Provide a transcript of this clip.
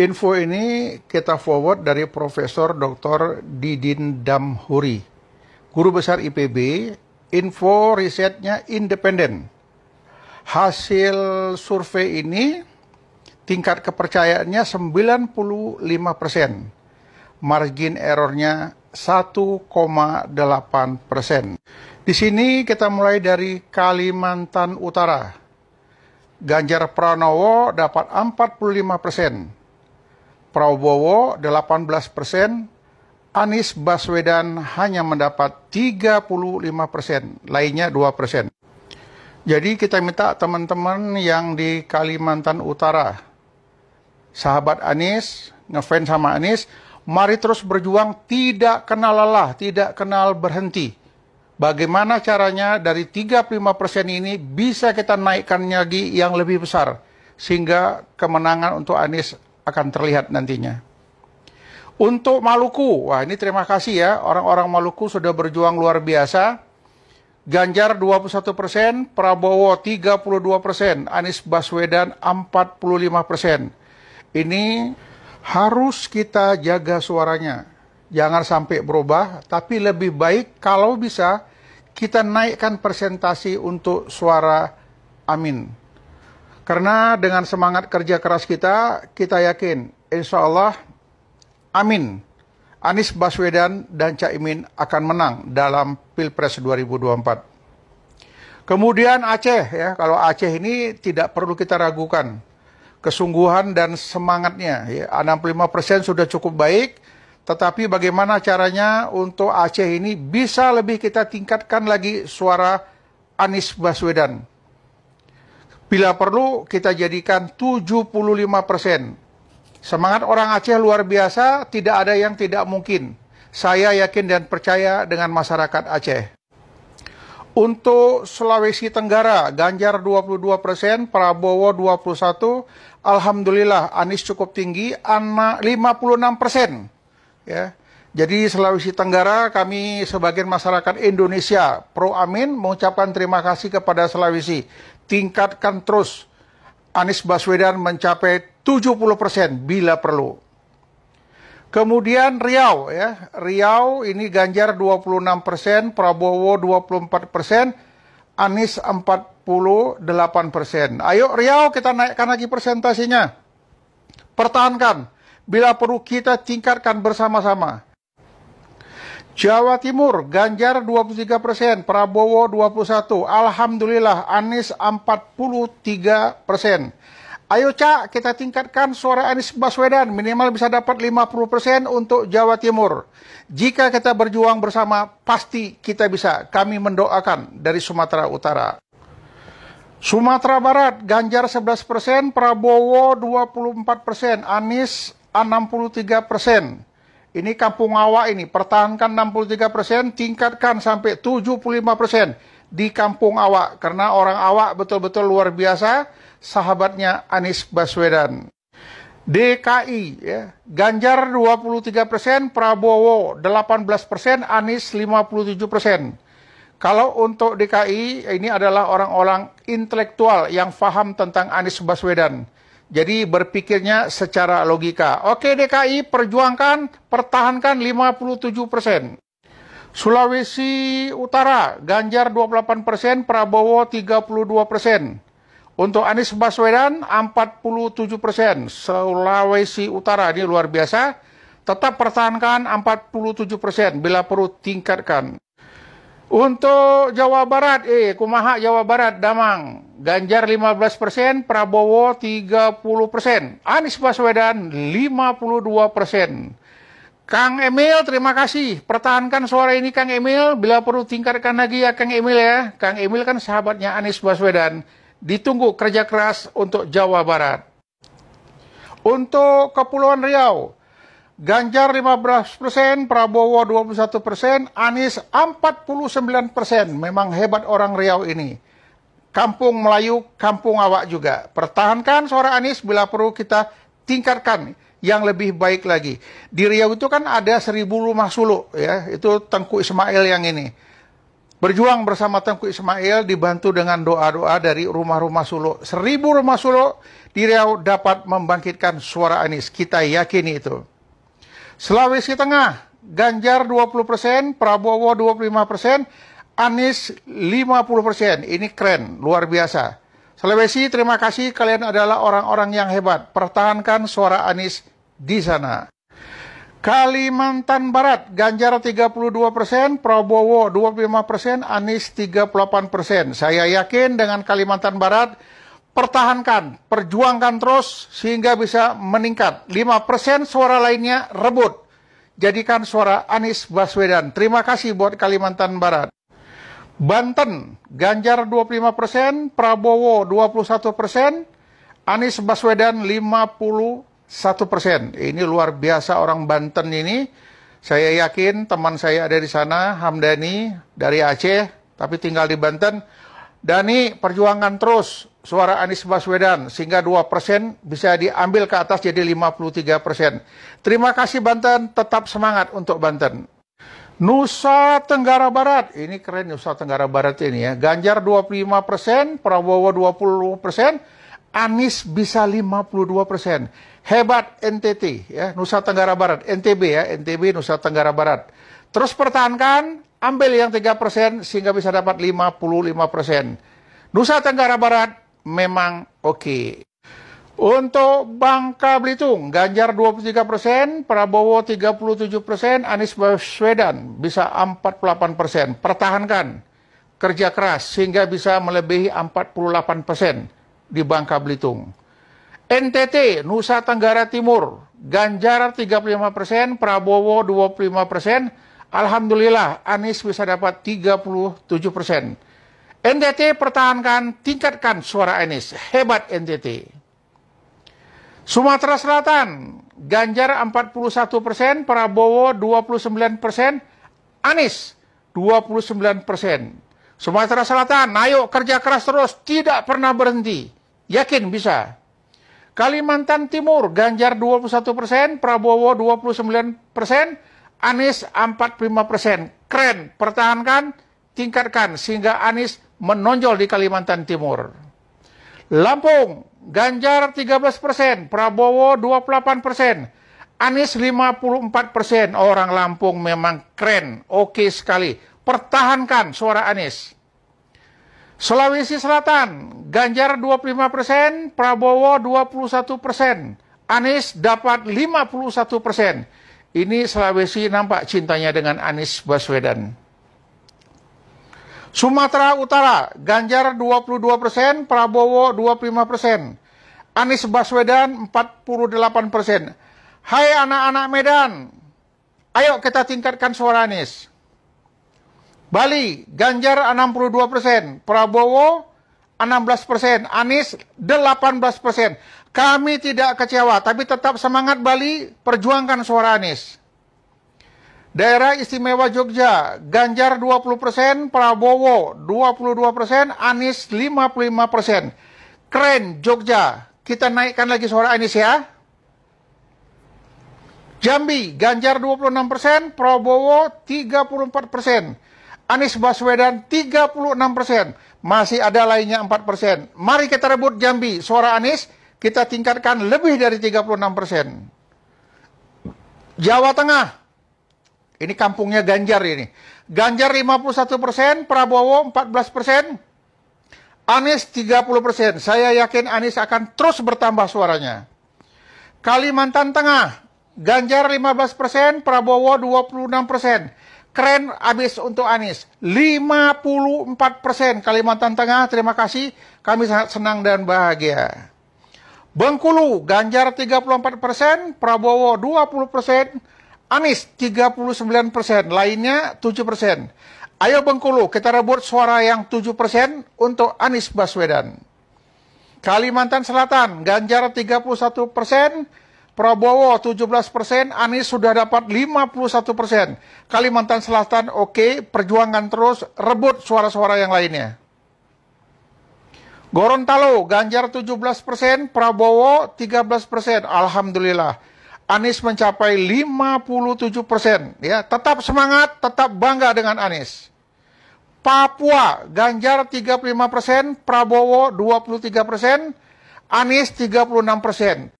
Info ini kita forward dari Profesor Dr. Didin Damhuri, Guru Besar IPB. Info risetnya independen. Hasil survei ini tingkat kepercayaannya 95%. Margin errornya 1,8%. Di sini kita mulai dari Kalimantan Utara. Ganjar Pranowo dapat 45%. Prabowo 18%, Anies Baswedan hanya mendapat 35%, lainnya 2%. Jadi kita minta teman-teman yang di Kalimantan Utara, sahabat Anies, ngefans sama Anies, mari terus berjuang, tidak kenal lelah, tidak kenal berhenti. Bagaimana caranya dari 35% ini bisa kita naikkan lagi yang lebih besar, sehingga kemenangan untuk Anies akan terlihat nantinya. Untuk Maluku, wah ini terima kasih ya, orang-orang Maluku sudah berjuang luar biasa. Ganjar 21%, Prabowo 32%, Anies Baswedan 45%. Ini harus kita jaga suaranya. Jangan sampai berubah, tapi lebih baik kalau bisa kita naikkan persentasi untuk suara amin. Karena dengan semangat kerja keras kita yakin, insya Allah, amin, Anies Baswedan dan Caimin akan menang dalam Pilpres 2024. Kemudian Aceh, ya, kalau Aceh ini tidak perlu kita ragukan. Kesungguhan dan semangatnya, ya, 65% sudah cukup baik, tetapi bagaimana caranya untuk Aceh ini bisa lebih kita tingkatkan lagi suara Anies Baswedan. Bila perlu kita jadikan 75%. Semangat orang Aceh luar biasa, tidak ada yang tidak mungkin. Saya yakin dan percaya dengan masyarakat Aceh. Untuk Sulawesi Tenggara, Ganjar 22%, Prabowo 21%, Alhamdulillah Anies cukup tinggi, 56%. Ya. Jadi Sulawesi Tenggara, kami sebagian masyarakat Indonesia pro amin mengucapkan terima kasih kepada Sulawesi. Tingkatkan terus. Anies Baswedan mencapai 70% bila perlu. Kemudian Riau, ya. Riau ini Ganjar 26%, Prabowo 24%, Anies 48%. Ayo Riau kita naikkan lagi persentasinya. Pertahankan. Bila perlu kita tingkatkan bersama-sama. Jawa Timur, Ganjar 23%, Prabowo 21%, Alhamdulillah Anies 43%. Ayo Cak, kita tingkatkan suara Anies Baswedan, minimal bisa dapat 50% untuk Jawa Timur. Jika kita berjuang bersama, pasti kita bisa. Kami mendoakan dari Sumatera Utara. Sumatera Barat, Ganjar 11%, Prabowo 24%, Anies 63%. Ini Kampung Awak ini, pertahankan 63%, tingkatkan sampai 75% di Kampung Awak. Karena orang Awak betul-betul luar biasa, sahabatnya Anies Baswedan. DKI, ya, Ganjar 23%, Prabowo 18%, Anies 57%. Kalau untuk DKI, ini adalah orang-orang intelektual yang paham tentang Anies Baswedan. Jadi berpikirnya secara logika. Oke DKI, perjuangkan, pertahankan 57%. Sulawesi Utara, Ganjar 28%, Prabowo 32%. Untuk Anies Baswedan 47%. Sulawesi Utara ini luar biasa. Tetap pertahankan 47%. Bila perlu tingkatkan. Untuk Jawa Barat, kumaha Jawa Barat, Damang. Ganjar 15%, Prabowo 30%. Anies Baswedan 52%. Kang Emil, terima kasih. Pertahankan suara ini Kang Emil. Bila perlu tingkatkan lagi ya Kang Emil ya. Kang Emil kan sahabatnya Anies Baswedan. Ditunggu kerja keras untuk Jawa Barat. Untuk Kepulauan Riau, Ganjar 15%, Prabowo 21%, Anies 49%. Memang hebat orang Riau ini. Kampung Melayu, Kampung Awak juga. Pertahankan suara Anies, bila perlu kita tingkatkan yang lebih baik lagi. Di Riau itu kan ada 1000 rumah suluk, ya. Itu Tengku Ismail yang ini. Berjuang bersama Tengku Ismail dibantu dengan doa-doa dari rumah-rumah suluk. 1000 rumah suluk di Riau dapat membangkitkan suara Anies. Kita yakini itu. Sulawesi Tengah, Ganjar 20%, Prabowo 25%, Anies 50%. Ini keren, luar biasa. Sulawesi, terima kasih, kalian adalah orang-orang yang hebat. Pertahankan suara Anies di sana. Kalimantan Barat, Ganjar 32%, Prabowo 25%, Anies 38%. Saya yakin dengan Kalimantan Barat, pertahankan, perjuangkan terus sehingga bisa meningkat. 5% suara lainnya rebut. Jadikan suara Anies Baswedan. Terima kasih buat Kalimantan Barat. Banten, Ganjar 25%, Prabowo 21%, Anies Baswedan 51%. Ini luar biasa orang Banten ini. Saya yakin teman saya ada di sana, Hamdani dari Aceh, tapi tinggal di Banten. Dani, perjuangan terus suara Anies Baswedan sehingga 2% bisa diambil ke atas jadi 53%. Terima kasih Banten, tetap semangat untuk Banten. Nusa Tenggara Barat, ini keren Nusa Tenggara Barat ini ya. Ganjar 25%, Prabowo 20%, Anies bisa 52%. Hebat NTT ya, Nusa Tenggara Barat, NTB ya, NTB Nusa Tenggara Barat. Terus pertahankan, ambil yang 3% sehingga bisa dapat 55%. Nusa Tenggara Barat memang oke. Untuk Bangka Belitung, Ganjar 23%, Prabowo 37%, Anies Baswedan bisa 48%. Pertahankan, kerja keras sehingga bisa melebihi 48% di Bangka Belitung. NTT, Nusa Tenggara Timur, Ganjar 35%, Prabowo 25%, Alhamdulillah Anies bisa dapat 37%. NTT pertahankan, tingkatkan suara Anies. Hebat NTT. Sumatera Selatan, Ganjar 41%, Prabowo 29%, Anies 29%. Sumatera Selatan, ayo kerja keras terus, tidak pernah berhenti. Yakin bisa. Kalimantan Timur, Ganjar 21%, Prabowo 29%, Anies 45%. Keren, pertahankan, tingkatkan sehingga Anies menonjol di Kalimantan Timur. Lampung, Ganjar 13%, Prabowo 28%, Anies 54%. Orang Lampung memang keren, oke sekali. Pertahankan suara Anies. Sulawesi Selatan, Ganjar 25%, Prabowo 21%, Anies dapat 51%. Ini Sulawesi nampak cintanya dengan Anies Baswedan. Sumatera Utara, Ganjar 22%, Prabowo 25%, Anies Baswedan 48%. Hai anak-anak Medan, ayo kita tingkatkan suara Anies. Bali, Ganjar 62%, Prabowo 16%, Anies 18%. Kami tidak kecewa, tapi tetap semangat Bali, perjuangkan suara Anies. Daerah Istimewa Jogja, Ganjar 20%, Prabowo 22%, Anies 55%. Keren Jogja, kita naikkan lagi suara Anies ya. Jambi, Ganjar 26%, Prabowo 34%. Anies Baswedan 36%. Masih ada lainnya 4%. Mari kita rebut Jambi. Suara Anies kita tingkatkan lebih dari 36%. Jawa Tengah. Ini kampungnya Ganjar ini. Ganjar 51%, Prabowo 14%, Anies 30%. Saya yakin Anies akan terus bertambah suaranya. Kalimantan Tengah. Ganjar 15%, Prabowo 26%. Keren habis untuk Anies. 54% Kalimantan Tengah, terima kasih. Kami sangat senang dan bahagia. Bengkulu, Ganjar 34%, Prabowo 20%, Anies 39%, lainnya 7%. Ayo Bengkulu, kita rebut suara yang 7% untuk Anies Baswedan. Kalimantan Selatan, Ganjar 31%, Prabowo 17%, Anies sudah dapat 51%. Kalimantan Selatan oke, perjuangan terus, rebut suara-suara yang lainnya. Gorontalo, Ganjar 17%, Prabowo 13%. Alhamdulillah, Anies mencapai 57%. Ya, tetap semangat, tetap bangga dengan Anies. Papua, Ganjar 35%, Prabowo 23%, Anies 36%.